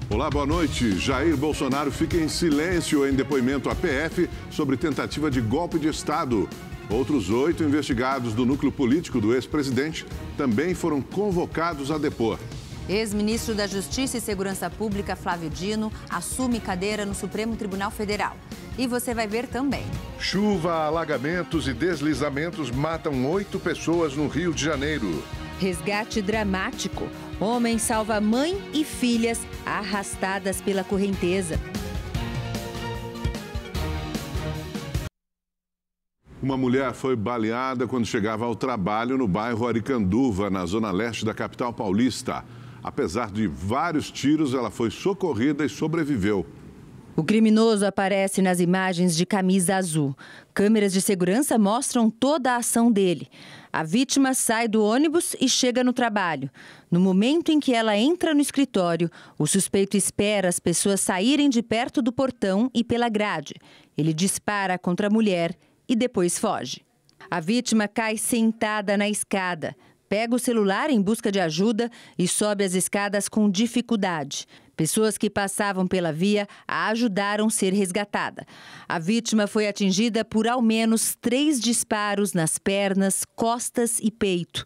Olá, boa noite. Jair Bolsonaro fica em silêncio em depoimento à PF sobre tentativa de golpe de Estado. Outros 8 investigados do núcleo político do ex-presidente também foram convocados a depor. Ex-ministro da Justiça e Segurança Pública, Flávio Dino, assume cadeira no Supremo Tribunal Federal. E você vai ver também. Chuva, alagamentos e deslizamentos matam 8 pessoas no Rio de Janeiro. Resgate dramático. Homem salva mãe e filhas arrastadas pela correnteza. Uma mulher foi baleada quando chegava ao trabalho no bairro Aricanduva, na zona leste da capital paulista. Apesar de vários tiros, ela foi socorrida e sobreviveu. O criminoso aparece nas imagens de camisa azul. Câmeras de segurança mostram toda a ação dele. A vítima sai do ônibus e chega no trabalho. No momento em que ela entra no escritório, o suspeito espera as pessoas saírem de perto do portão e pela grade. Ele dispara contra a mulher e depois foge. A vítima cai sentada na escada. Pega o celular em busca de ajuda e sobe as escadas com dificuldade. Pessoas que passavam pela via a ajudaram a ser resgatada. A vítima foi atingida por ao menos 3 disparos nas pernas, costas e peito.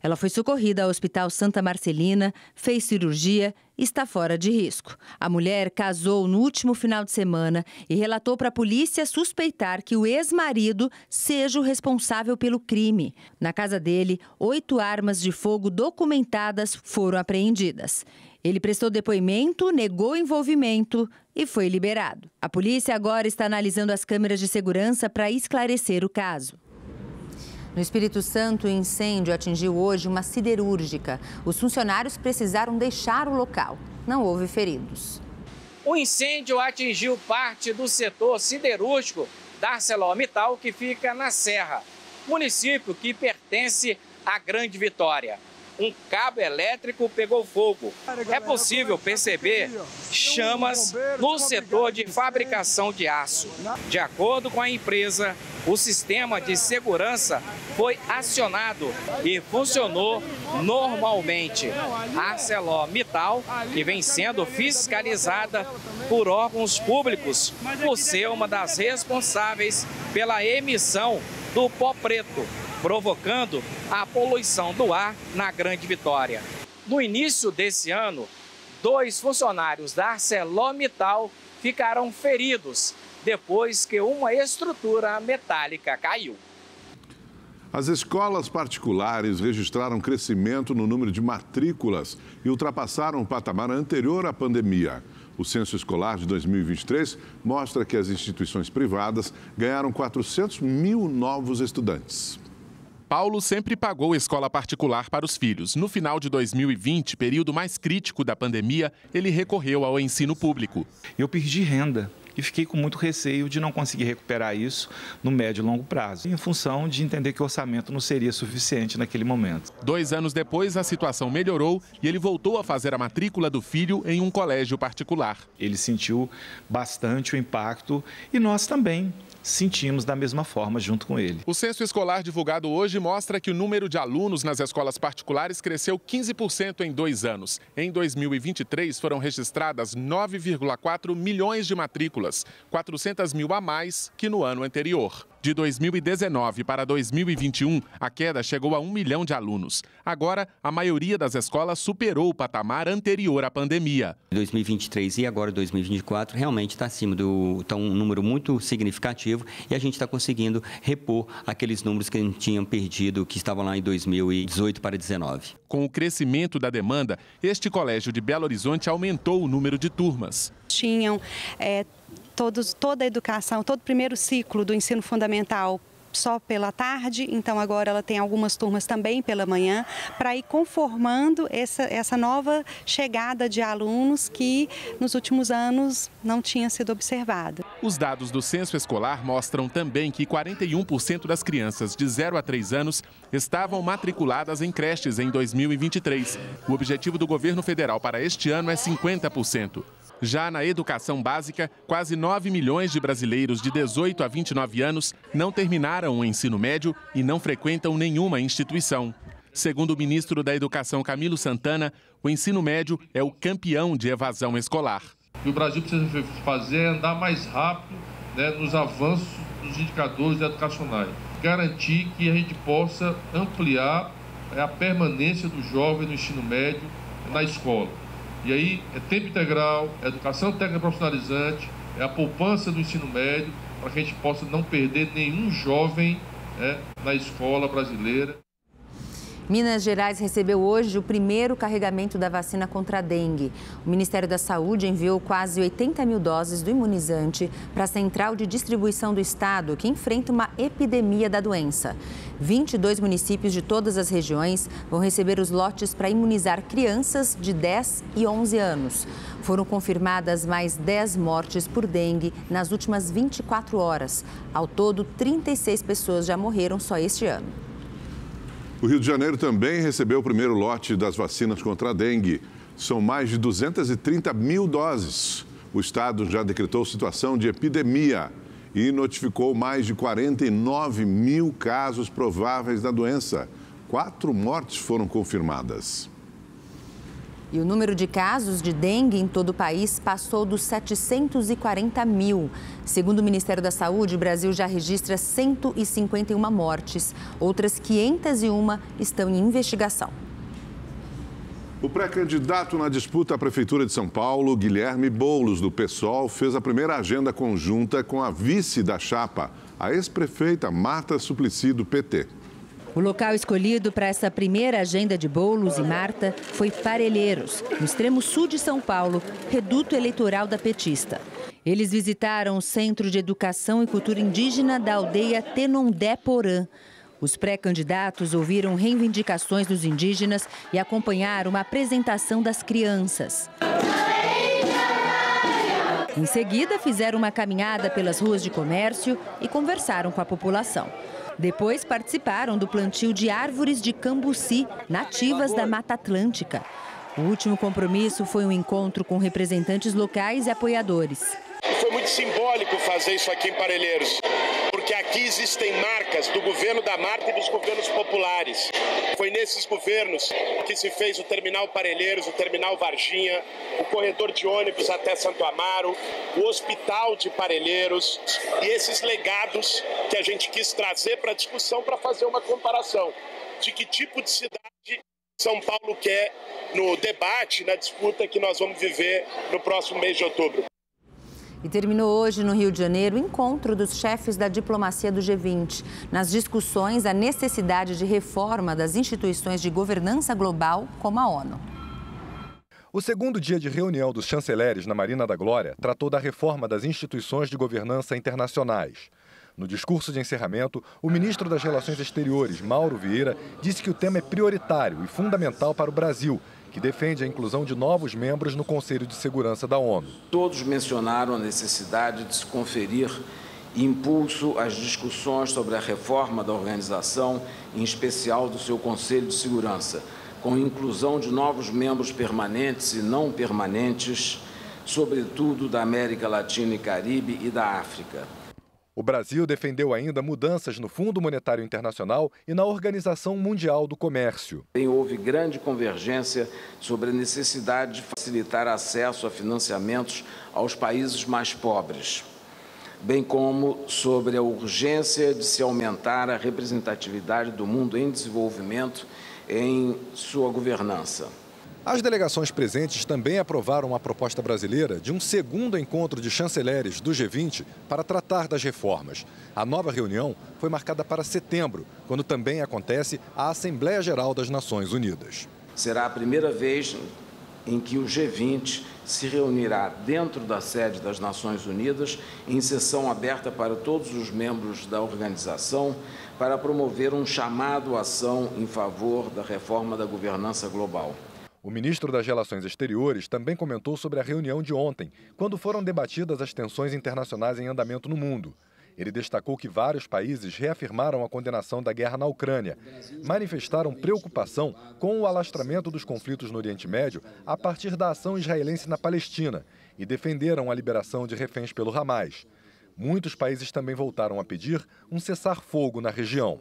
Ela foi socorrida ao Hospital Santa Marcelina, fez cirurgia e está fora de risco. A mulher casou no último final de semana e relatou para a polícia suspeitar que o ex-marido seja o responsável pelo crime. Na casa dele, 8 armas de fogo documentadas foram apreendidas. Ele prestou depoimento, negou envolvimento e foi liberado. A polícia agora está analisando as câmeras de segurança para esclarecer o caso. No Espírito Santo, o incêndio atingiu hoje uma siderúrgica. Os funcionários precisaram deixar o local. Não houve feridos. O incêndio atingiu parte do setor siderúrgico da ArcelorMittal, que fica na Serra, município que pertence à Grande Vitória. Um cabo elétrico pegou fogo. É possível perceber chamas no setor de fabricação de aço. De acordo com a empresa, o sistema de segurança foi acionado e funcionou normalmente. A ArcelorMittal, que vem sendo fiscalizada por órgãos públicos por ser uma das responsáveis pela emissão do pó preto, provocando a poluição do ar na Grande Vitória. No início desse ano, 2 funcionários da ArcelorMittal ficaram feridos depois que uma estrutura metálica caiu. As escolas particulares registraram crescimento no número de matrículas e ultrapassaram o patamar anterior à pandemia. O censo escolar de 2023 mostra que as instituições privadas ganharam 400 mil novos estudantes. Paulo sempre pagou escola particular para os filhos. No final de 2020, período mais crítico da pandemia, ele recorreu ao ensino público. Eu perdi renda e fiquei com muito receio de não conseguir recuperar isso no médio e longo prazo, em função de entender que o orçamento não seria suficiente naquele momento. 2 anos depois, a situação melhorou e ele voltou a fazer a matrícula do filho em um colégio particular. Ele sentiu bastante o impacto e nós também sentimos da mesma forma junto com ele. O censo escolar divulgado hoje mostra que o número de alunos nas escolas particulares cresceu 15% em 2 anos. Em 2023, foram registradas 9,4 milhões de matrículas, 400 mil a mais que no ano anterior. De 2019 para 2021, a queda chegou a 1 milhão de alunos. Agora, a maioria das escolas superou o patamar anterior à pandemia. 2023 e agora 2024 realmente está acima está um número muito significativo e a gente está conseguindo repor aqueles números que a gente tinha perdido, que estavam lá em 2018 para 2019. Com o crescimento da demanda, este colégio de Belo Horizonte aumentou o número de turmas. Tinham toda a educação, todo o primeiro ciclo do ensino fundamental só pela tarde, então agora ela tem algumas turmas também pela manhã, para ir conformando essa nova chegada de alunos que nos últimos anos não tinha sido observada. Os dados do censo escolar mostram também que 41% das crianças de 0 a 3 anos estavam matriculadas em creches em 2023. O objetivo do governo federal para este ano é 50%. Já na educação básica, quase 9 milhões de brasileiros de 18 a 29 anos não terminaram o ensino médio e não frequentam nenhuma instituição. Segundo o ministro da Educação, Camilo Santana, o ensino médio é o campeão de evasão escolar. O que o Brasil precisa fazer é andar mais rápido, né, nos avanços dos indicadores educacionais. Garantir que a gente possa ampliar a permanência do jovem no ensino médio na escola. E aí é tempo integral, é educação técnica profissionalizante, é a poupança do ensino médio, para que a gente possa não perder nenhum jovem, né, na escola brasileira. Minas Gerais recebeu hoje o primeiro carregamento da vacina contra a dengue. O Ministério da Saúde enviou quase 80 mil doses do imunizante para a central de distribuição do estado, que enfrenta uma epidemia da doença. 22 municípios de todas as regiões vão receber os lotes para imunizar crianças de 10 e 11 anos. Foram confirmadas mais 10 mortes por dengue nas últimas 24 horas. Ao todo, 36 pessoas já morreram só este ano. O Rio de Janeiro também recebeu o primeiro lote das vacinas contra a dengue. São mais de 230 mil doses. O estado já decretou situação de epidemia e notificou mais de 49 mil casos prováveis da doença. 4 mortes foram confirmadas. E o número de casos de dengue em todo o país passou dos 740 mil. Segundo o Ministério da Saúde, o Brasil já registra 151 mortes. Outras 501 estão em investigação. O pré-candidato na disputa à Prefeitura de São Paulo, Guilherme Boulos, do PSOL, fez a primeira agenda conjunta com a vice da chapa, a ex-prefeita Marta Suplicy, do PT. O local escolhido para essa primeira agenda de Boulos e Marta foi Parelheiros, no extremo sul de São Paulo, reduto eleitoral da petista. Eles visitaram o Centro de Educação e Cultura Indígena da aldeia Tenondé-Porã. Os pré-candidatos ouviram reivindicações dos indígenas e acompanharam uma apresentação das crianças. Em seguida, fizeram uma caminhada pelas ruas de comércio e conversaram com a população. Depois, participaram do plantio de árvores de cambuci, nativas da Mata Atlântica. O último compromisso foi um encontro com representantes locais e apoiadores. Foi muito simbólico fazer isso aqui em Parelheiros, porque aqui existem marcas do governo da Marta e dos governos populares. Foi nesses governos que se fez o Terminal Parelheiros, o Terminal Varginha, o corredor de ônibus até Santo Amaro, o Hospital de Parelheiros e esses legados que a gente quis trazer para a discussão para fazer uma comparação de que tipo de cidade São Paulo quer no debate, na disputa que nós vamos viver no próximo mês de outubro. E terminou hoje no Rio de Janeiro o encontro dos chefes da diplomacia do G20. Nas discussões, a necessidade de reforma das instituições de governança global, como a ONU. O segundo dia de reunião dos chanceleres na Marina da Glória tratou da reforma das instituições de governança internacionais. No discurso de encerramento, o ministro das Relações Exteriores, Mauro Vieira, disse que o tema é prioritário e fundamental para o Brasil, que defende a inclusão de novos membros no Conselho de Segurança da ONU. Todos mencionaram a necessidade de se conferir impulso às discussões sobre a reforma da organização, em especial do seu Conselho de Segurança, com inclusão de novos membros permanentes e não permanentes, sobretudo da América Latina e Caribe e da África. O Brasil defendeu ainda mudanças no Fundo Monetário Internacional e na Organização Mundial do Comércio. Houve grande convergência sobre a necessidade de facilitar acesso a financiamentos aos países mais pobres, bem como sobre a urgência de se aumentar a representatividade do mundo em desenvolvimento em sua governança. As delegações presentes também aprovaram a proposta brasileira de um segundo encontro de chanceleres do G20 para tratar das reformas. A nova reunião foi marcada para setembro, quando também acontece a Assembleia Geral das Nações Unidas. Será a primeira vez em que o G20 se reunirá dentro da sede das Nações Unidas, em sessão aberta para todos os membros da organização, para promover um chamado à ação em favor da reforma da governança global. O ministro das Relações Exteriores também comentou sobre a reunião de ontem, quando foram debatidas as tensões internacionais em andamento no mundo. Ele destacou que vários países reafirmaram a condenação da guerra na Ucrânia, manifestaram preocupação com o alastramento dos conflitos no Oriente Médio a partir da ação israelense na Palestina e defenderam a liberação de reféns pelo Hamas. Muitos países também voltaram a pedir um cessar-fogo na região.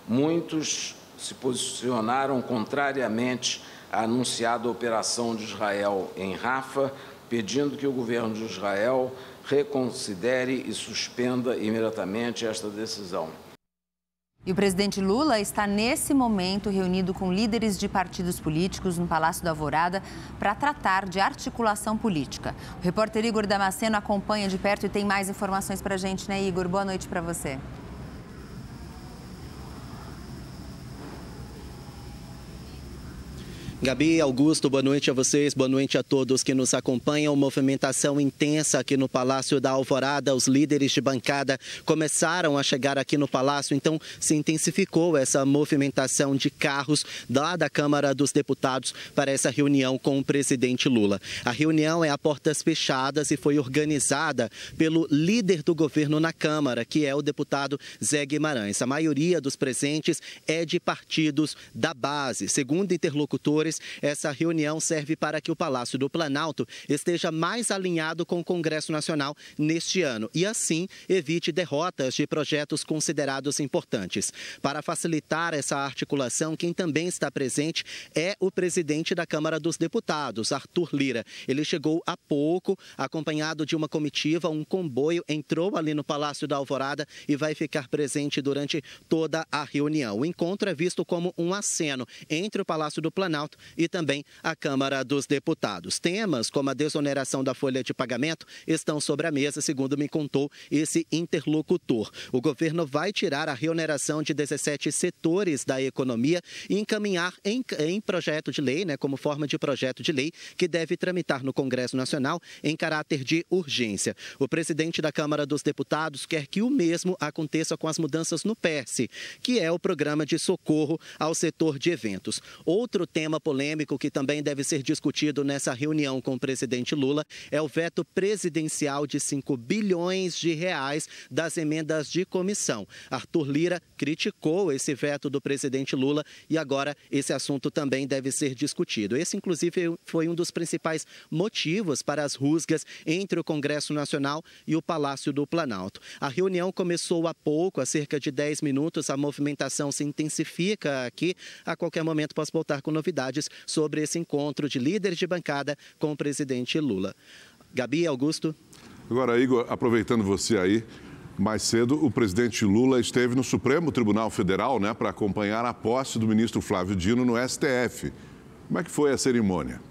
Muitos se posicionaram contrariamente à anunciada operação de Israel em Rafah, pedindo que o governo de Israel reconsidere e suspenda imediatamente esta decisão. E o presidente Lula está, nesse momento, reunido com líderes de partidos políticos no Palácio da Alvorada para tratar de articulação política. O repórter Igor Damasceno acompanha de perto e tem mais informações para a gente, né, Igor? Boa noite para você. Gabi, Augusto, boa noite a vocês, boa noite a todos que nos acompanham. Movimentação intensa aqui no Palácio da Alvorada. Os líderes de bancada começaram a chegar aqui no Palácio, então se intensificou essa movimentação de carros lá da Câmara dos Deputados para essa reunião com o presidente Lula. A reunião é a portas fechadas e foi organizada pelo líder do governo na Câmara, que é o deputado Zé Guimarães. A maioria dos presentes é de partidos da base. Segundo interlocutores, essa reunião serve para que o Palácio do Planalto esteja mais alinhado com o Congresso Nacional neste ano e, assim, evite derrotas de projetos considerados importantes. Para facilitar essa articulação, quem também está presente é o presidente da Câmara dos Deputados, Arthur Lira. Ele chegou há pouco, acompanhado de uma comitiva, um comboio, entrou ali no Palácio da Alvorada e vai ficar presente durante toda a reunião. O encontro é visto como um aceno entre o Palácio do Planalto e também a Câmara dos Deputados. Temas como a desoneração da folha de pagamento estão sobre a mesa, segundo me contou esse interlocutor. O governo vai tirar a reoneração de 17 setores da economia e encaminhar em projeto de lei, como forma de projeto de lei, que deve tramitar no Congresso Nacional em caráter de urgência. O presidente da Câmara dos Deputados quer que o mesmo aconteça com as mudanças no PERSE, que é o Programa de Socorro ao Setor de Eventos. Outro tema polêmico que também deve ser discutido nessa reunião com o presidente Lula é o veto presidencial de 5 bilhões de reais das emendas de comissão. Arthur Lira criticou esse veto do presidente Lula e agora esse assunto também deve ser discutido. Esse, inclusive, foi um dos principais motivos para as rusgas entre o Congresso Nacional e o Palácio do Planalto. A reunião começou há pouco, há cerca de 10 minutos. A movimentação se intensifica aqui. A qualquer momento posso voltar com novidades sobre esse encontro de líderes de bancada com o presidente Lula. Gabi, Augusto. Agora, Igor, aproveitando você aí, mais cedo o presidente Lula esteve no Supremo Tribunal Federal, para acompanhar a posse do ministro Flávio Dino no STF. Como é que foi a cerimônia?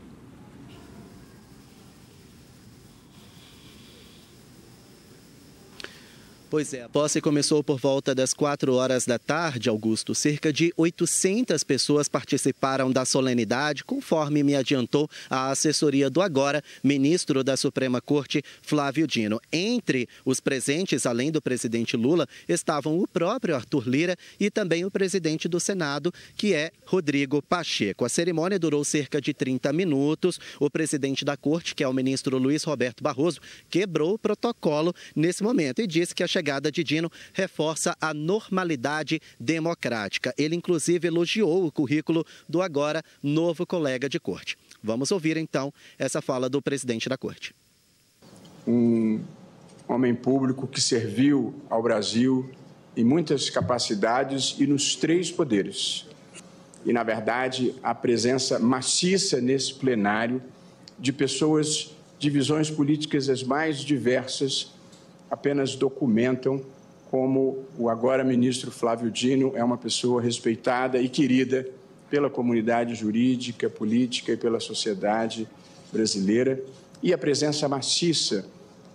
Pois é, a posse começou por volta das 4 horas da tarde, Augusto. Cerca de 800 pessoas participaram da solenidade, conforme me adiantou a assessoria do agora ministro da Suprema Corte, Flávio Dino. Entre os presentes, além do presidente Lula, estavam o próprio Arthur Lira e também o presidente do Senado, que é Rodrigo Pacheco. A cerimônia durou cerca de 30 minutos. O presidente da Corte, que é o ministro Luiz Roberto Barroso, quebrou o protocolo nesse momento e disse que a chegada de Dino reforça a normalidade democrática. Ele, inclusive, elogiou o currículo do agora novo colega de corte. Vamos ouvir, então, essa fala do presidente da corte. Um homem público que serviu ao Brasil em muitas capacidades e nos 3 poderes. E, na verdade, a presença maciça nesse plenário de pessoas de visões políticas as mais diversas apenas documentam como o agora ministro Flávio Dino é uma pessoa respeitada e querida pela comunidade jurídica, política e pela sociedade brasileira. E a presença maciça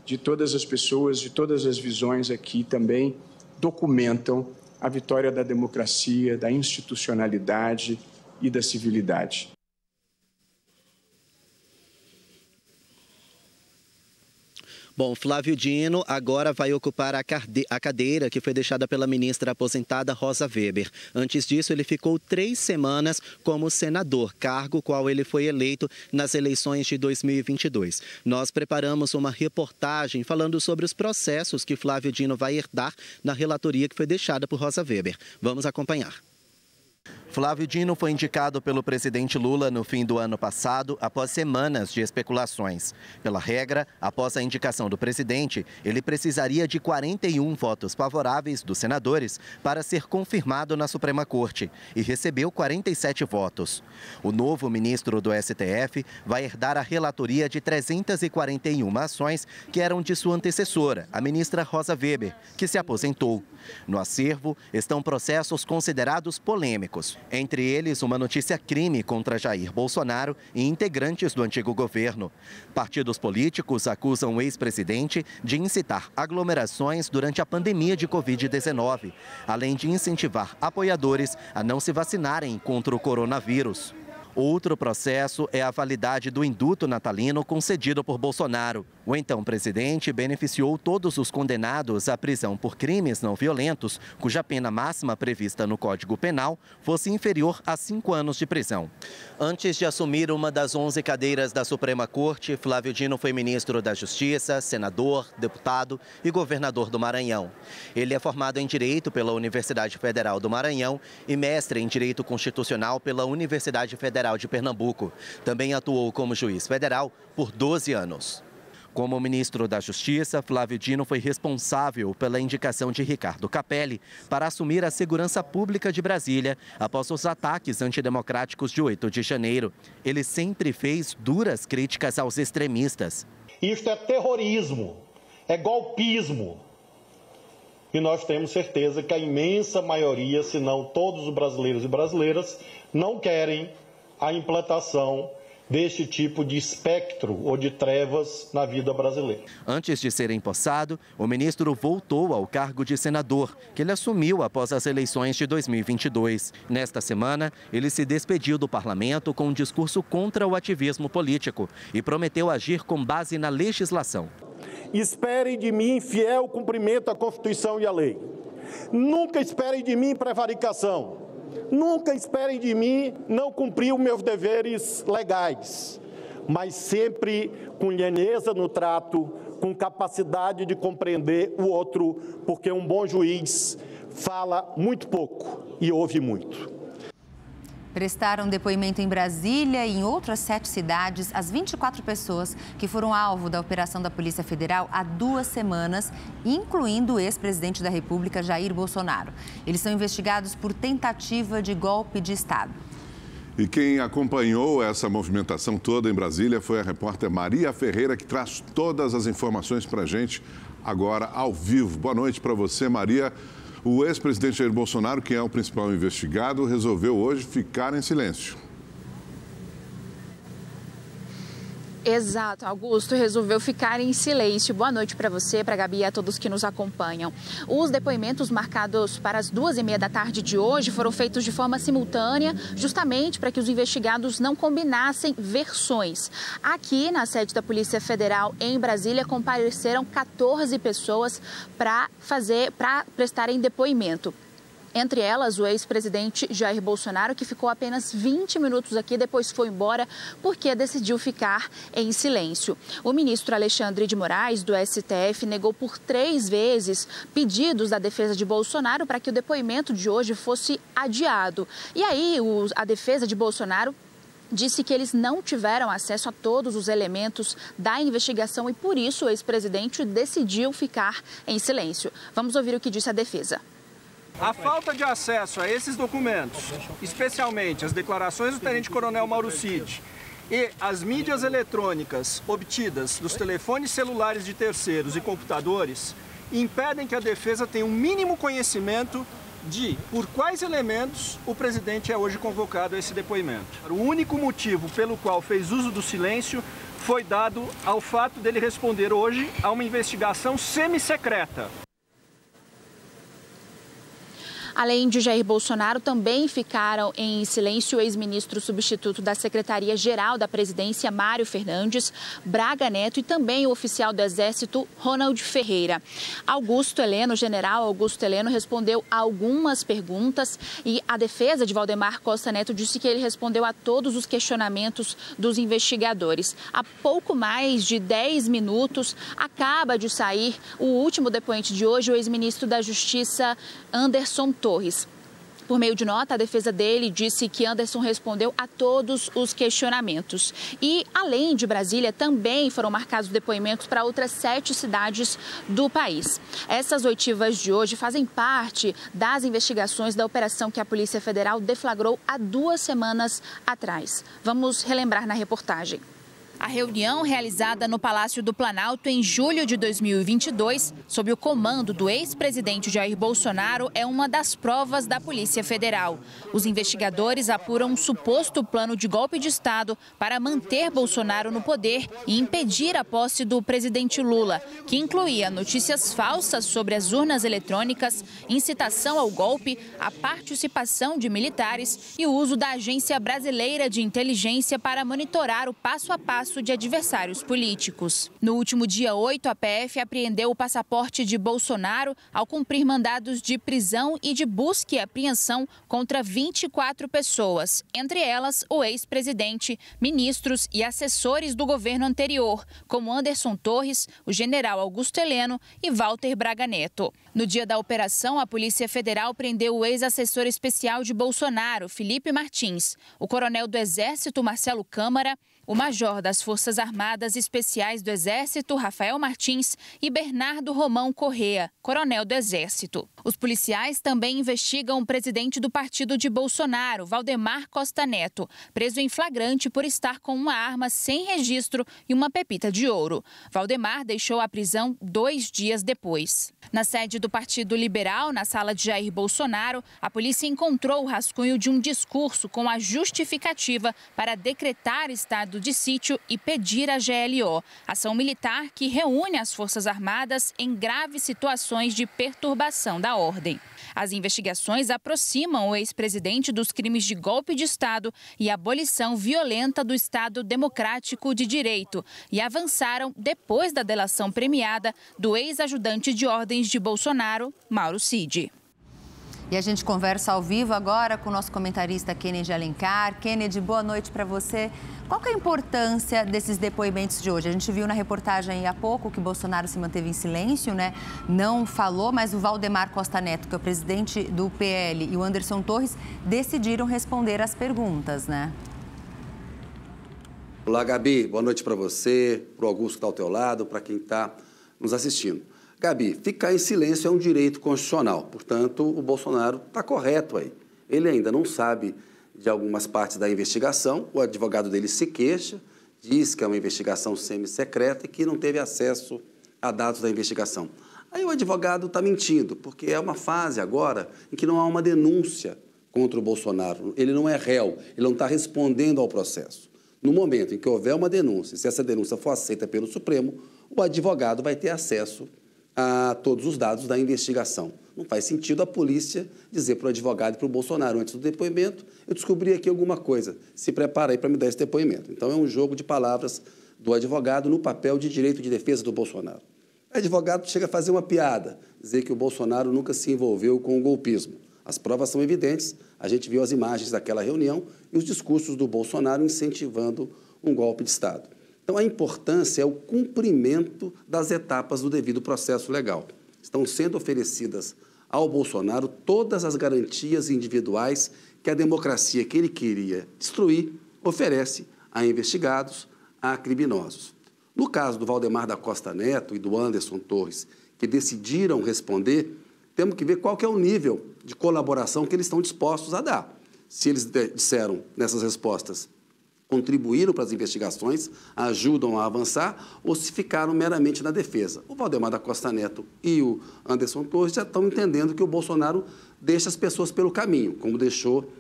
de todas as pessoas, de todas as visões aqui também documentam a vitória da democracia, da institucionalidade e da civilidade. Bom, Flávio Dino agora vai ocupar a cadeira que foi deixada pela ministra aposentada Rosa Weber. Antes disso, ele ficou 3 semanas como senador, cargo qual ele foi eleito nas eleições de 2022. Nós preparamos uma reportagem falando sobre os processos que Flávio Dino vai herdar na relatoria que foi deixada por Rosa Weber. Vamos acompanhar. Flávio Dino foi indicado pelo presidente Lula no fim do ano passado, após semanas de especulações. Pela regra, após a indicação do presidente, ele precisaria de 41 votos favoráveis dos senadores para ser confirmado na Suprema Corte, e recebeu 47 votos. O novo ministro do STF vai herdar a relatoria de 341 ações que eram de sua antecessora, a ministra Rosa Weber, que se aposentou. No acervo estão processos considerados polêmicos. Entre eles, uma notícia-crime contra Jair Bolsonaro e integrantes do antigo governo. Partidos políticos acusam o ex-presidente de incitar aglomerações durante a pandemia de Covid-19, além de incentivar apoiadores a não se vacinarem contra o coronavírus. Outro processo é a validade do indulto natalino concedido por Bolsonaro. O então presidente beneficiou todos os condenados à prisão por crimes não violentos, cuja pena máxima prevista no Código Penal fosse inferior a 5 anos de prisão. Antes de assumir uma das 11 cadeiras da Suprema Corte, Flávio Dino foi ministro da Justiça, senador, deputado e governador do Maranhão. Ele é formado em Direito pela Universidade Federal do Maranhão e mestre em Direito Constitucional pela Universidade Federal de Pernambuco. Também atuou como juiz federal por 12 anos. Como ministro da Justiça, Flávio Dino foi responsável pela indicação de Ricardo Capelli para assumir a segurança pública de Brasília após os ataques antidemocráticos de 8 de janeiro. Ele sempre fez duras críticas aos extremistas. Isso é terrorismo, é golpismo. E nós temos certeza que a imensa maioria, se não todos os brasileiros e brasileiras, não querem a implantação deste tipo de espectro ou de trevas na vida brasileira. Antes de ser empossado, o ministro voltou ao cargo de senador, que ele assumiu após as eleições de 2022. Nesta semana, ele se despediu do parlamento com um discurso contra o ativismo político e prometeu agir com base na legislação. Esperem de mim fiel cumprimento à Constituição e à lei. Nunca esperem de mim prevaricação. Nunca esperem de mim não cumprir os meus deveres legais, mas sempre com lhaneza no trato, com capacidade de compreender o outro, porque um bom juiz fala muito pouco e ouve muito. Prestaram depoimento em Brasília e em outras 7 cidades as 24 pessoas que foram alvo da operação da Polícia Federal há 2 semanas, incluindo o ex-presidente da República, Jair Bolsonaro. Eles são investigados por tentativa de golpe de Estado. E quem acompanhou essa movimentação toda em Brasília foi a repórter Maria Ferreira, que traz todas as informações para a gente agora ao vivo. Boa noite para você, Maria. O ex-presidente Jair Bolsonaro, que é o principal investigado, resolveu hoje ficar em silêncio. Exato, Augusto resolveu ficar em silêncio. Boa noite para você, para a Gabi e a todos que nos acompanham. Os depoimentos marcados para as 2h30 da tarde de hoje foram feitos de forma simultânea, justamente para que os investigados não combinassem versões. Aqui na sede da Polícia Federal em Brasília compareceram 14 pessoas para prestarem depoimento. Entre elas, o ex-presidente Jair Bolsonaro, que ficou apenas 20 minutos aqui, depois foi embora porque decidiu ficar em silêncio. O ministro Alexandre de Moraes, do STF, negou por 3 vezes pedidos da defesa de Bolsonaro para que o depoimento de hoje fosse adiado. E aí, a defesa de Bolsonaro disse que eles não tiveram acesso a todos os elementos da investigação e, por isso, o ex-presidente decidiu ficar em silêncio. Vamos ouvir o que disse a defesa. A falta de acesso a esses documentos, especialmente as declarações do tenente-coronel Mauro Cid e as mídias eletrônicas obtidas dos telefones celulares de terceiros e computadores, impedem que a defesa tenha um mínimo conhecimento de por quais elementos o presidente é hoje convocado a esse depoimento. O único motivo pelo qual fez uso do silêncio foi dado ao fato dele responder hoje a uma investigação semi-secreta. Além de Jair Bolsonaro, também ficaram em silêncio o ex-ministro substituto da Secretaria-Geral da Presidência, Mário Fernandes, Braga Neto, e também o oficial do Exército, Ronald Ferreira. General Augusto Heleno, respondeu algumas perguntas e a defesa de Valdemar Costa Neto disse que ele respondeu a todos os questionamentos dos investigadores. Há pouco mais de 10 minutos, acaba de sair o último depoente de hoje, o ex-ministro da Justiça, Anderson Torres. Por meio de nota, a defesa dele disse que Anderson respondeu a todos os questionamentos. E, além de Brasília, também foram marcados depoimentos para outras 7 cidades do país. Essas oitivas de hoje fazem parte das investigações da operação que a Polícia Federal deflagrou há 2 semanas atrás. Vamos relembrar na reportagem. A reunião realizada no Palácio do Planalto em julho de 2022, sob o comando do ex-presidente Jair Bolsonaro, é uma das provas da Polícia Federal. Os investigadores apuram um suposto plano de golpe de Estado para manter Bolsonaro no poder e impedir a posse do presidente Lula, que incluía notícias falsas sobre as urnas eletrônicas, incitação ao golpe, a participação de militares e o uso da Agência Brasileira de Inteligência para monitorar o passo a passo de adversários políticos. No último dia 8, a PF apreendeu o passaporte de Bolsonaro ao cumprir mandados de prisão e de busca e apreensão contra 24 pessoas, entre elas o ex-presidente, ministros e assessores do governo anterior, como Anderson Torres, o general Augusto Heleno e Walter Braga Neto. No dia da operação, a Polícia Federal prendeu o ex-assessor especial de Bolsonaro, Felipe Martins, o coronel do Exército, Marcelo Câmara, o major das Forças Armadas Especiais do Exército, Rafael Martins, e Bernardo Romão Correa, coronel do Exército. Os policiais também investigam o presidente do partido de Bolsonaro, Valdemar Costa Neto, preso em flagrante por estar com uma arma sem registro e uma pepita de ouro. Valdemar deixou a prisão 2 dias depois. Na sede do Partido Liberal, na sala de Jair Bolsonaro, a polícia encontrou o rascunho de um discurso com a justificativa para decretar estado de sítio e pedir a GLO, ação militar que reúne as Forças Armadas em graves situações de perturbação da ordem. As investigações aproximam o ex-presidente dos crimes de golpe de Estado e abolição violenta do Estado Democrático de Direito e avançaram depois da delação premiada do ex-ajudante de ordens de Bolsonaro, Mauro Cid. E a gente conversa ao vivo agora com o nosso comentarista Kennedy Alencar. Kennedy, boa noite para você. Qual que é a importância desses depoimentos de hoje? A gente viu na reportagem há pouco que Bolsonaro se manteve em silêncio, né? Não falou, mas o Valdemar Costa Neto, que é o presidente do PL, e o Anderson Torres decidiram responder as perguntas, né? Olá, Gabi. Boa noite para você, para o Augusto que está ao teu lado, para quem está nos assistindo. Gabi, ficar em silêncio é um direito constitucional, portanto, o Bolsonaro está correto aí. Ele ainda não sabe de algumas partes da investigação, o advogado dele se queixa, diz que é uma investigação semi-secreta e que não teve acesso a dados da investigação. Aí o advogado está mentindo, porque é uma fase agora em que não há uma denúncia contra o Bolsonaro. Ele não é réu, ele não está respondendo ao processo. No momento em que houver uma denúncia, se essa denúncia for aceita pelo Supremo, o advogado vai ter acesso a todos os dados da investigação. Não faz sentido a polícia dizer para o advogado e para o Bolsonaro, antes do depoimento, eu descobri aqui alguma coisa, se prepara aí para me dar esse depoimento. Então, é um jogo de palavras do advogado no papel de direito de defesa do Bolsonaro. O advogado chega a fazer uma piada, dizer que o Bolsonaro nunca se envolveu com o golpismo. As provas são evidentes, a gente viu as imagens daquela reunião e os discursos do Bolsonaro incentivando um golpe de Estado. Então, a importância é o cumprimento das etapas do devido processo legal. Estão sendo oferecidas ao Bolsonaro todas as garantias individuais que a democracia que ele queria destruir oferece a investigados, a criminosos. No caso do Valdemar da Costa Neto e do Anderson Torres, que decidiram responder, temos que ver qual que é o nível de colaboração que eles estão dispostos a dar. Se eles disseram nessas respostas, contribuíram para as investigações, ajudam a avançar, ou se ficaram meramente na defesa. O Valdemar da Costa Neto e o Anderson Torres já estão entendendo que o Bolsonaro deixa as pessoas pelo caminho, como deixou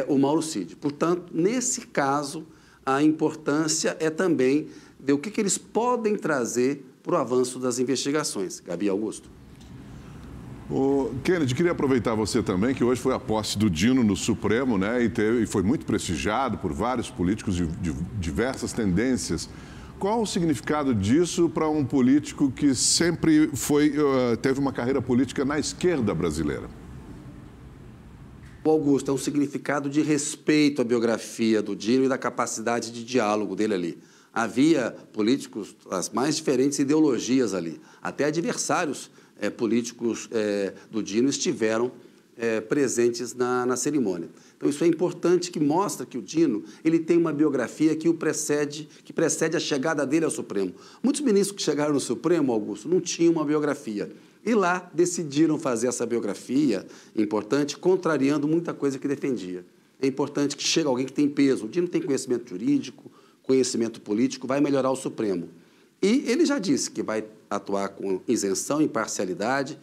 o Mauro Cid. Portanto, nesse caso, a importância é também ver o que eles podem trazer para o avanço das investigações. Gabi Augusto. Kennedy, queria aproveitar você também, que hoje foi a posse do Dino no Supremo, né? E foi muito prestigiado por vários políticos de diversas tendências. Qual o significado disso para um político que sempre teve uma carreira política na esquerda brasileira? O Augusto, é um significado de respeito à biografia do Dino e da capacidade de diálogo dele ali. Havia políticos das mais diferentes ideologias ali, até adversários políticos do Dino estiveram presentes na cerimônia. Então, isso é importante, que mostra que o Dino ele tem uma biografia que precede a chegada dele ao Supremo. Muitos ministros que chegaram no Supremo, Augusto, não tinham uma biografia. E lá decidiram fazer essa biografia importante, contrariando muita coisa que defendia. É importante que chegue alguém que tem peso. O Dino tem conhecimento jurídico, conhecimento político, vai melhorar o Supremo. E ele já disse que vai atuar com isenção, imparcialidade,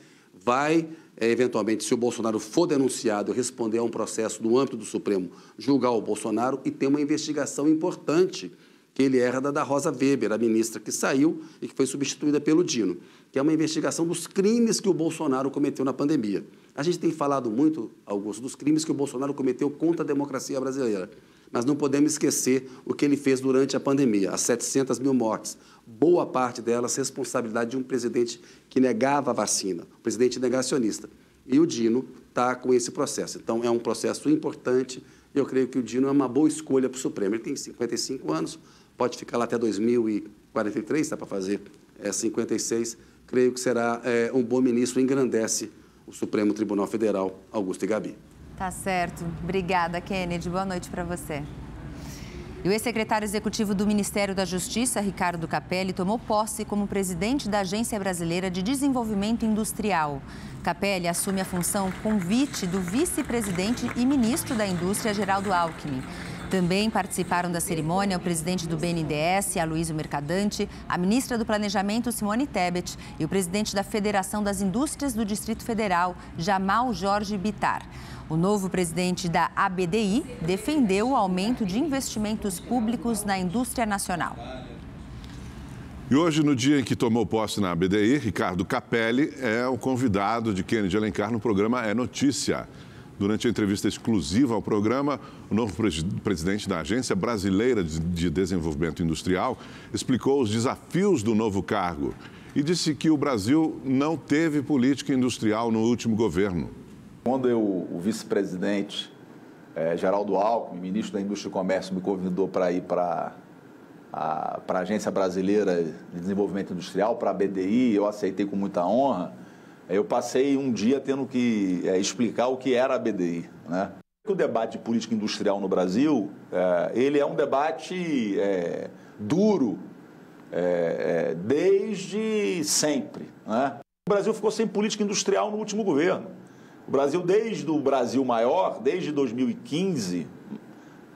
vai, eventualmente, se o Bolsonaro for denunciado, responder a um processo no âmbito do Supremo, julgar o Bolsonaro e ter uma investigação importante que ele herda da Rosa Weber, a ministra que saiu e que foi substituída pelo Dino, que é uma investigação dos crimes que o Bolsonaro cometeu na pandemia. A gente tem falado muito, Augusto, dos crimes que o Bolsonaro cometeu contra a democracia brasileira, mas não podemos esquecer o que ele fez durante a pandemia, as 700 mil mortes, boa parte delas responsabilidade de um presidente que negava a vacina, um presidente negacionista. E o Dino está com esse processo. Então, é um processo importante e eu creio que o Dino é uma boa escolha para o Supremo. Ele tem 55 anos, pode ficar lá até 2043, está para fazer 56. Creio que será um bom ministro, engrandece o Supremo Tribunal Federal, Augusto e Gabi. Tá certo. Obrigada, Kennedy. Boa noite para você. E o ex-secretário executivo do Ministério da Justiça, Ricardo Capelli, tomou posse como presidente da Agência Brasileira de Desenvolvimento Industrial. Capelli assume a função convite do vice-presidente e ministro da Indústria, Geraldo Alckmin. Também participaram da cerimônia o presidente do BNDES, Aloysio Mercadante, a ministra do Planejamento, Simone Tebet, e o presidente da Federação das Indústrias do Distrito Federal, Jamal Jorge Bittar. O novo presidente da ABDI defendeu o aumento de investimentos públicos na indústria nacional. E hoje, no dia em que tomou posse na ABDI, Ricardo Capelli é o convidado de Kennedy Alencar no programa É Notícia. Durante a entrevista exclusiva ao programa, o novo presidente da Agência Brasileira de Desenvolvimento Industrial explicou os desafios do novo cargo e disse que o Brasil não teve política industrial no último governo. Quando o vice-presidente Geraldo Alckmin, ministro da Indústria e Comércio, me convidou para ir para a Agência Brasileira de Desenvolvimento Industrial, para a ABDI, eu aceitei com muita honra. Eu passei um dia tendo que explicar o que era a BDI, né? O debate de política industrial no Brasil, ele é um debate duro desde sempre, né? O Brasil ficou sem política industrial no último governo. O Brasil, desde o Brasil Maior, desde 2015,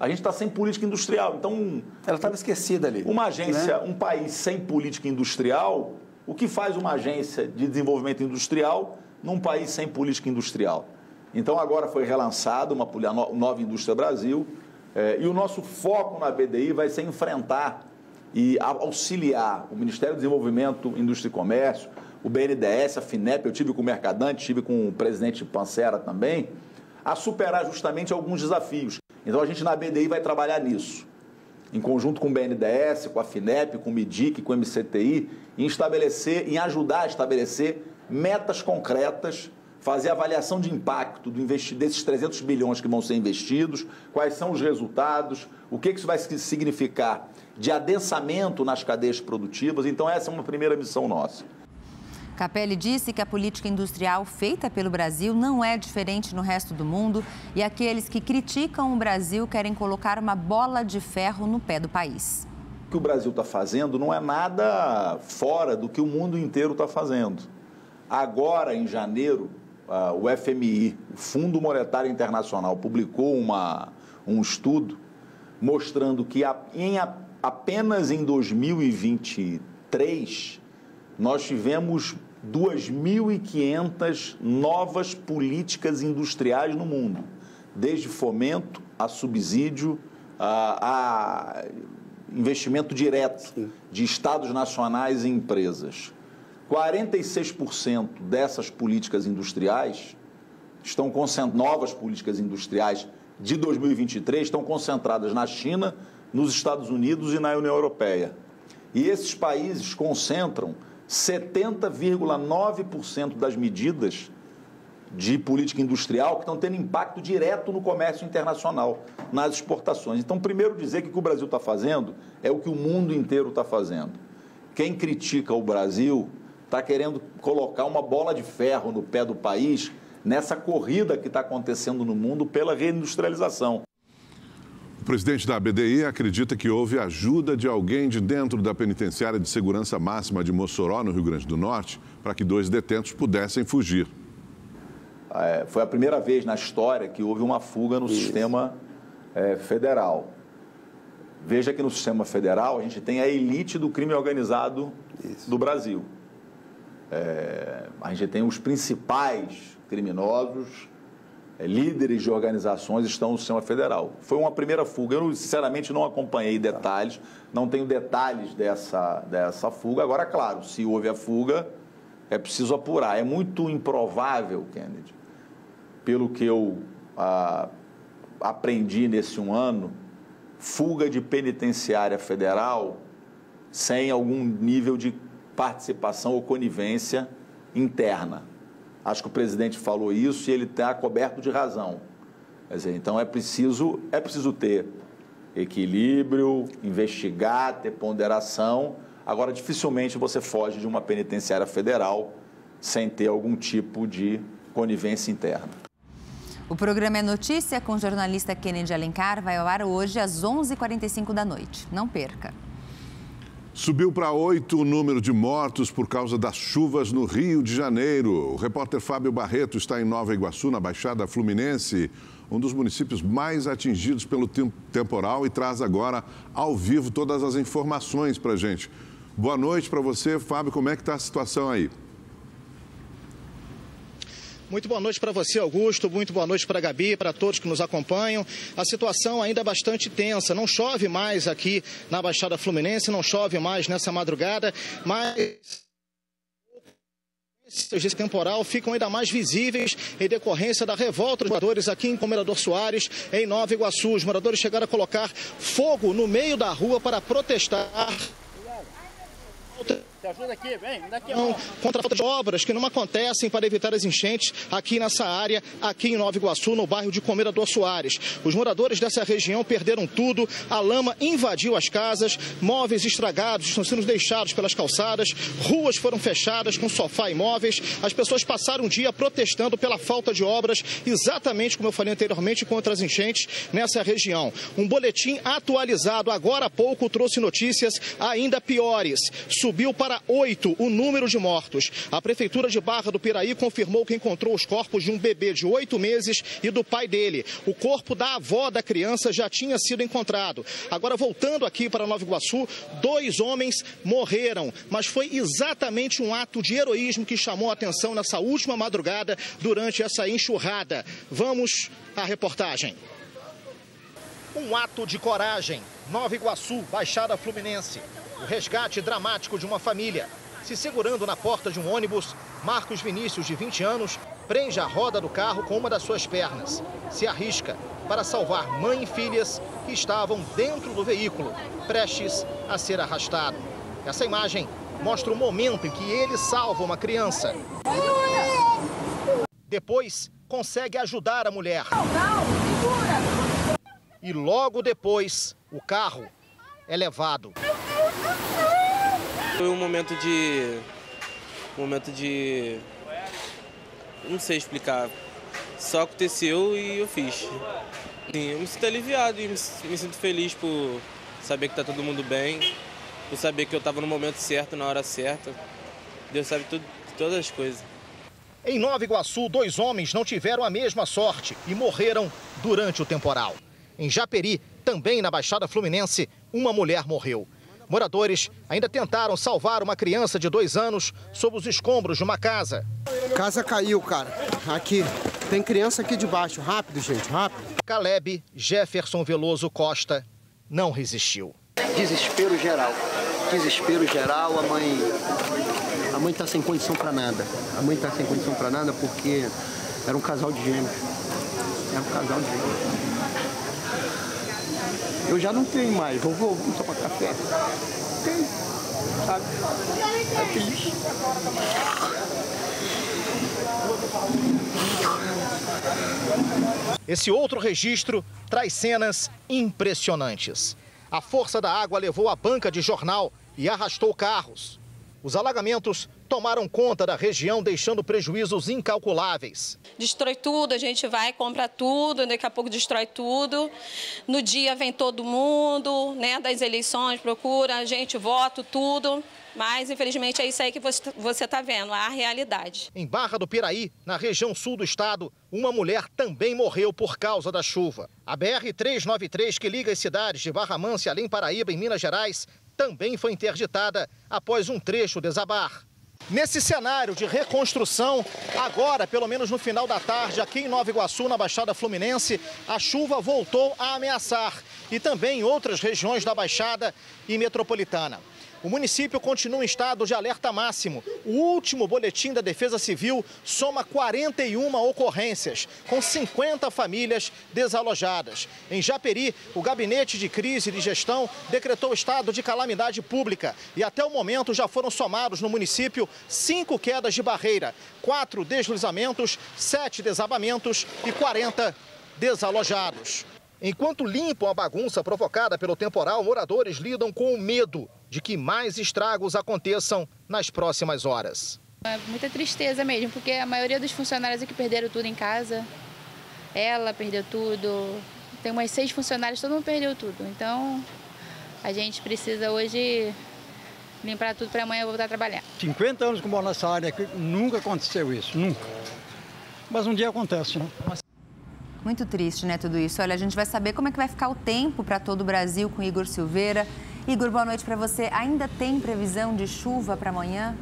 a gente está sem política industrial. Então, ela estava esquecida ali. Uma agência, né? Um país sem política industrial... O que faz uma agência de desenvolvimento industrial num país sem política industrial? Então, agora foi relançada uma nova Indústria Brasil e o nosso foco na BDI vai ser enfrentar e auxiliar o Ministério do Desenvolvimento, Indústria e Comércio, o BNDES, a FINEP, eu tive com o Mercadante, tive com o presidente Pancera também, a superar justamente alguns desafios. Então, a gente na BDI vai trabalhar nisso, em conjunto com o BNDES, com a FINEP, com o MIDIC, com o MCTI, em ajudar a estabelecer metas concretas, fazer avaliação de impacto desses 300 bilhões que vão ser investidos, quais são os resultados, o que isso vai significar de adensamento nas cadeias produtivas. Então, essa é uma primeira missão nossa. Capelli disse que a política industrial feita pelo Brasil não é diferente no resto do mundo e aqueles que criticam o Brasil querem colocar uma bola de ferro no pé do país. O que o Brasil está fazendo não é nada fora do que o mundo inteiro está fazendo. Agora, em janeiro, o FMI, o Fundo Monetário Internacional, publicou um estudo mostrando que apenas em 2023 nós tivemos 2.500 novas políticas industriais no mundo, desde fomento a subsídio, a investimento direto de estados nacionais em empresas. 46% dessas políticas industriais novas políticas industriais de 2023 estão concentradas na China, nos Estados Unidos e na União Europeia. E esses países concentram 70,9% das medidas de política industrial que estão tendo impacto direto no comércio internacional, nas exportações. Então, primeiro dizer que o que o Brasil está fazendo é o que o mundo inteiro está fazendo. Quem critica o Brasil está querendo colocar uma bola de ferro no pé do país, nessa corrida que está acontecendo no mundo pela reindustrialização. O presidente da BDI acredita que houve ajuda de alguém de dentro da penitenciária de segurança máxima de Mossoró, no Rio Grande do Norte, para que 2 detentos pudessem fugir. Foi a primeira vez na história que houve uma fuga no sistema federal. Veja que no sistema federal a gente tem a elite do crime organizado do Brasil. A gente tem os principais criminosos, líderes de organizações estão no sistema federal. Foi uma primeira fuga. Eu, sinceramente, não acompanhei detalhes, não tenho detalhes dessa fuga. Agora, claro, se houve a fuga, é preciso apurar. É muito improvável, Kennedy, pelo que eu aprendi nesse 1 ano, fuga de penitenciária federal sem algum nível de participação ou conivência interna. Acho que o presidente falou isso e ele está coberto de razão. Quer dizer, então é preciso ter equilíbrio, investigar, ter ponderação. Agora, dificilmente você foge de uma penitenciária federal sem ter algum tipo de conivência interna. O programa É Notícia com o jornalista Kennedy Alencar vai ao ar hoje às 11h45 da noite. Não perca. Subiu para 8 o número de mortos por causa das chuvas no Rio de Janeiro. O repórter Fábio Barreto está em Nova Iguaçu, na Baixada Fluminense, um dos municípios mais atingidos pelo temporal, e traz agora ao vivo todas as informações para a gente. Boa noite para você, Fábio. Como é que está a situação aí? Muito boa noite para você, Augusto. Muito boa noite para a Gabi, para todos que nos acompanham. A situação ainda é bastante tensa. Não chove mais aqui na Baixada Fluminense, não chove mais nessa madrugada, mas esse temporal ficam ainda mais visíveis em decorrência da revolta dos moradores aqui em Comendador Soares, em Nova Iguaçu. Os moradores chegaram a colocar fogo no meio da rua para protestar ajuda aqui, vem, daqui. Contra a falta de obras que não acontecem para evitar as enchentes aqui nessa área, aqui em Nova Iguaçu, no bairro de Comendador Soares. Os moradores dessa região perderam tudo, a lama invadiu as casas, móveis estragados estão sendo deixados pelas calçadas, ruas foram fechadas com sofá e móveis. As pessoas passaram o dia protestando pela falta de obras, exatamente como eu falei anteriormente, contra as enchentes nessa região. Um boletim atualizado agora há pouco trouxe notícias ainda piores. Subiu para 8 o número de mortos. A Prefeitura de Barra do Piraí confirmou que encontrou os corpos de um bebê de 8 meses e do pai dele. O corpo da avó da criança já tinha sido encontrado. Agora, voltando aqui para Nova Iguaçu, 2 homens morreram, mas foi exatamente um ato de heroísmo que chamou a atenção nessa última madrugada durante essa enxurrada. Vamos à reportagem. Um ato de coragem. Nova Iguaçu, Baixada Fluminense. O resgate dramático de uma família. Se segurando na porta de um ônibus, Marcos Vinícius, de 20 anos, prende a roda do carro com uma das suas pernas. Se arrisca para salvar mãe e filhas que estavam dentro do veículo, prestes a ser arrastado. Essa imagem mostra o momento em que ele salva uma criança. Depois, consegue ajudar a mulher. E logo depois, o carro é levado. Foi um momento de... não sei explicar. Só aconteceu e eu fiz. Eu me sinto aliviado e me sinto feliz por saber que está todo mundo bem, por saber que eu estava no momento certo, na hora certa. Deus sabe tudo, todas as coisas. Em Nova Iguaçu, 2 homens não tiveram a mesma sorte e morreram durante o temporal. Em Japeri, também na Baixada Fluminense, uma mulher morreu. Moradores ainda tentaram salvar uma criança de 2 anos sob os escombros de uma casa. A casa caiu, cara. Aqui. Tem criança aqui debaixo. Rápido, gente, rápido. Caleb Jefferson Veloso Costa não resistiu. Desespero geral. Desespero geral. A mãe tá sem condição para nada. A mãe tá sem condição para nada porque era um casal de gêmeos. Era um casal de gêmeos. Eu já não tenho mais, vou tomar café. Tem, sabe? É triste. Esse outro registro traz cenas impressionantes. A força da água levou a banca de jornal e arrastou carros. Os alagamentos tomaram conta da região, deixando prejuízos incalculáveis. Destrói tudo, a gente vai, compra tudo, daqui a pouco destrói tudo. No dia vem todo mundo, né, das eleições, procura, a gente vota tudo. Mas, infelizmente, é isso aí que você está vendo, a realidade. Em Barra do Piraí, na região sul do estado, uma mulher também morreu por causa da chuva. A BR-393, que liga as cidades de Barra Mansa e Além Paraíba, em Minas Gerais, também foi interditada após um trecho desabar. Nesse cenário de reconstrução, agora, pelo menos no final da tarde, aqui em Nova Iguaçu, na Baixada Fluminense, a chuva voltou a ameaçar. E também em outras regiões da Baixada e Metropolitana. O município continua em estado de alerta máximo. O último boletim da Defesa Civil soma 41 ocorrências, com 50 famílias desalojadas. Em Japeri, o Gabinete de Crise e de Gestão decretou estado de calamidade pública. E até o momento já foram somados no município 5 quedas de barreira, 4 deslizamentos, 7 desabamentos e 40 desalojados. Enquanto limpam a bagunça provocada pelo temporal, moradores lidam com o medo de que mais estragos aconteçam nas próximas horas. É muita tristeza mesmo, porque a maioria dos funcionários aqui perderam tudo em casa. Ela perdeu tudo, tem umas 6 funcionários, todo mundo perdeu tudo. Então, a gente precisa hoje limpar tudo para amanhã voltar a trabalhar. 50 anos que moro nessa área aqui, nunca aconteceu isso, nunca. Mas um dia acontece, né? Muito triste, né, tudo isso. Olha, a gente vai saber como é que vai ficar o tempo para todo o Brasil com Igor Silveira. Igor, boa noite para você. Ainda tem previsão de chuva para amanhã?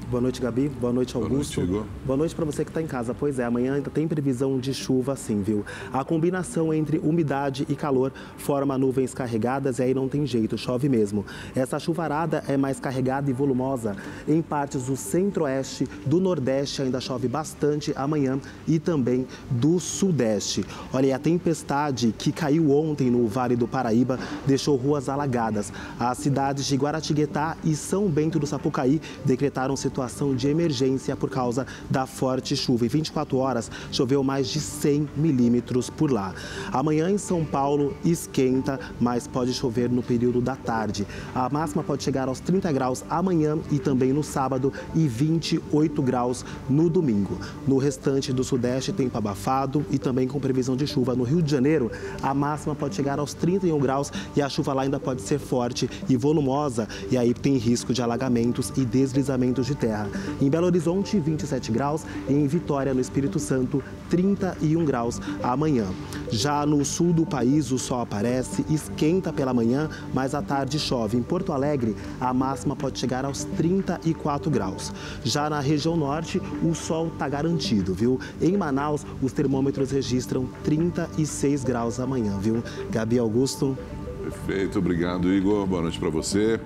Boa noite, Gabi. Boa noite, Augusto. Boa noite para você que está em casa. Pois é, amanhã ainda tem previsão de chuva sim, viu? A combinação entre umidade e calor forma nuvens carregadas e aí não tem jeito, chove mesmo. Essa chuvarada é mais carregada e volumosa. Em partes do centro-oeste, do nordeste ainda chove bastante amanhã e também do sudeste. Olha, a tempestade que caiu ontem no Vale do Paraíba deixou ruas alagadas. As cidades de Guaratinguetá e São Bento do Sapucaí decretaram situação de emergência por causa da forte chuva. Em 24 horas, choveu mais de 100 milímetros por lá. Amanhã em São Paulo esquenta, mas pode chover no período da tarde. A máxima pode chegar aos 30 graus amanhã e também no sábado e 28 graus no domingo. No restante do sudeste, tempo abafado e também com previsão de chuva. No Rio de Janeiro, a máxima pode chegar aos 31 graus e a chuva lá ainda pode ser forte e volumosa. E aí tem risco de alagamentos e deslizamentos de terra. Em Belo Horizonte, 27 graus e em Vitória, no Espírito Santo, 31 graus amanhã. Já no sul do país, o sol aparece, esquenta pela manhã, mas à tarde chove. Em Porto Alegre, a máxima pode chegar aos 34 graus. Já na região norte, o sol está garantido, viu? Em Manaus, os termômetros registram 36 graus amanhã, viu? Gabi, Augusto. Perfeito, obrigado, Igor. Boa noite para você.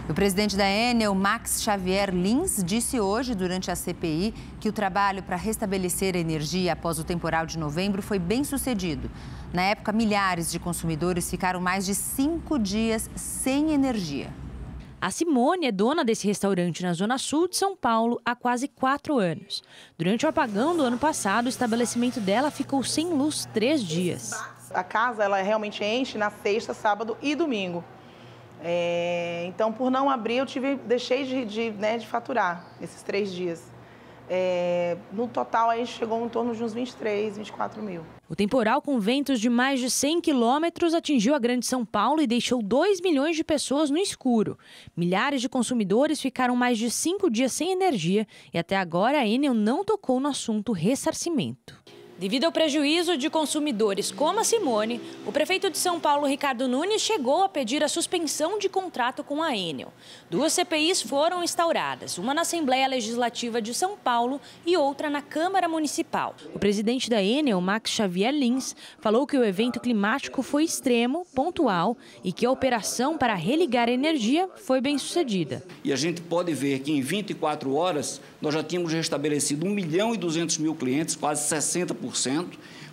O presidente da Enel, Max Xavier Lins, disse hoje, durante a CPI, que o trabalho para restabelecer a energia após o temporal de novembro foi bem sucedido. Na época, milhares de consumidores ficaram mais de 5 dias sem energia. A Simone é dona desse restaurante na Zona Sul de São Paulo há quase 4 anos. Durante o apagão do ano passado, o estabelecimento dela ficou sem luz 3 dias. A casa ela realmente enche na sexta, sábado e domingo. Então, por não abrir, deixei de faturar esses 3 dias. No total, aí chegou em torno de uns 23, 24 mil. O temporal, com ventos de mais de 100 quilômetros, atingiu a Grande São Paulo e deixou 2 milhões de pessoas no escuro. Milhares de consumidores ficaram mais de 5 dias sem energia e até agora a Enel não tocou no assunto ressarcimento. Devido ao prejuízo de consumidores como a Simone, o prefeito de São Paulo, Ricardo Nunes, chegou a pedir a suspensão de contrato com a Enel. 2 CPIs foram instauradas, uma na Assembleia Legislativa de São Paulo e outra na Câmara Municipal. O presidente da Enel, Max Xavier Lins, falou que o evento climático foi extremo, pontual e que a operação para religar a energia foi bem sucedida. E a gente pode ver que em 24 horas nós já tínhamos restabelecido 1.200.000 clientes, quase 60%.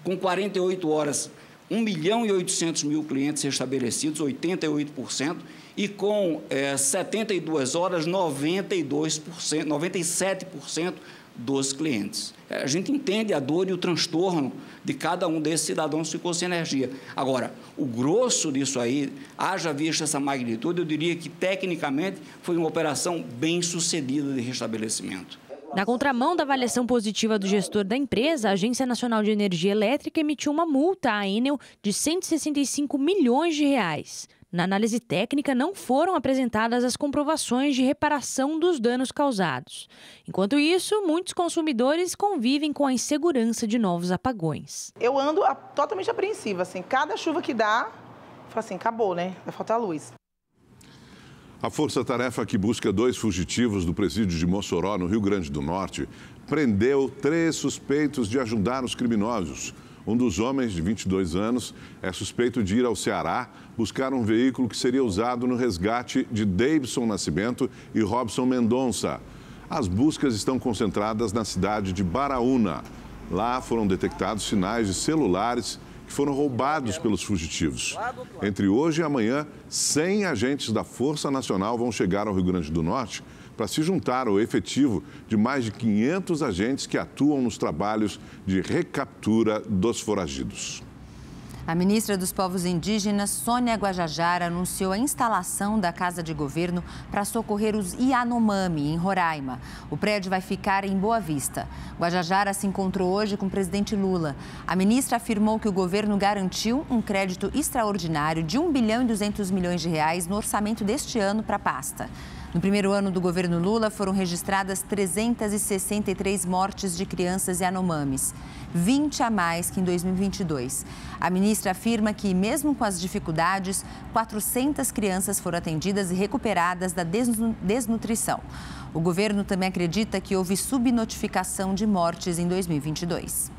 Com 48 horas, 1.800.000 clientes restabelecidos, 88%, e com 72 horas, 97% dos clientes. A gente entende a dor e o transtorno de cada um desses cidadãos que ficou sem energia. Agora, o grosso disso aí, haja visto essa magnitude, eu diria que, tecnicamente, foi uma operação bem sucedida de restabelecimento. Na contramão da avaliação positiva do gestor da empresa, a Agência Nacional de Energia Elétrica emitiu uma multa à Enel de R$ 165 milhões. Na análise técnica, não foram apresentadas as comprovações de reparação dos danos causados. Enquanto isso, muitos consumidores convivem com a insegurança de novos apagões. Eu ando totalmente apreensiva, assim, cada chuva que dá, eu falo assim, acabou, né? Vai faltar luz. A força-tarefa que busca 2 fugitivos do presídio de Mossoró, no Rio Grande do Norte, prendeu 3 suspeitos de ajudar os criminosos. Um dos homens, de 22 anos, é suspeito de ir ao Ceará buscar um veículo que seria usado no resgate de Davidson Nascimento e Robson Mendonça. As buscas estão concentradas na cidade de Baraúna. Lá foram detectados sinais de celulares que foram roubados pelos fugitivos. Entre hoje e amanhã, 100 agentes da Força Nacional vão chegar ao Rio Grande do Norte para se juntar ao efetivo de mais de 500 agentes que atuam nos trabalhos de recaptura dos foragidos. A ministra dos Povos Indígenas, Sônia Guajajara, anunciou a instalação da Casa de Governo para socorrer os Yanomami, em Roraima. O prédio vai ficar em Boa Vista. Guajajara se encontrou hoje com o presidente Lula. A ministra afirmou que o governo garantiu um crédito extraordinário de R$ 1 bilhão e 200 milhões no orçamento deste ano para a pasta. No primeiro ano do governo Lula, foram registradas 363 mortes de crianças Yanomamis, 20 a mais que em 2022. A ministra afirma que, mesmo com as dificuldades, 400 crianças foram atendidas e recuperadas da desnutrição. O governo também acredita que houve subnotificação de mortes em 2022.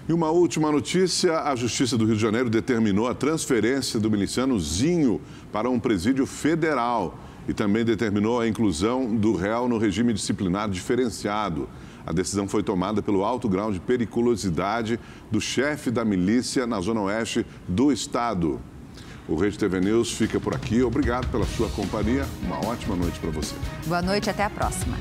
E uma última notícia, a Justiça do Rio de Janeiro determinou a transferência do miliciano Zinho para um presídio federal e também determinou a inclusão do réu no regime disciplinar diferenciado. A decisão foi tomada pelo alto grau de periculosidade do chefe da milícia na zona oeste do estado. O Rede TV News fica por aqui. Obrigado pela sua companhia. Uma ótima noite para você. Boa noite, até a próxima.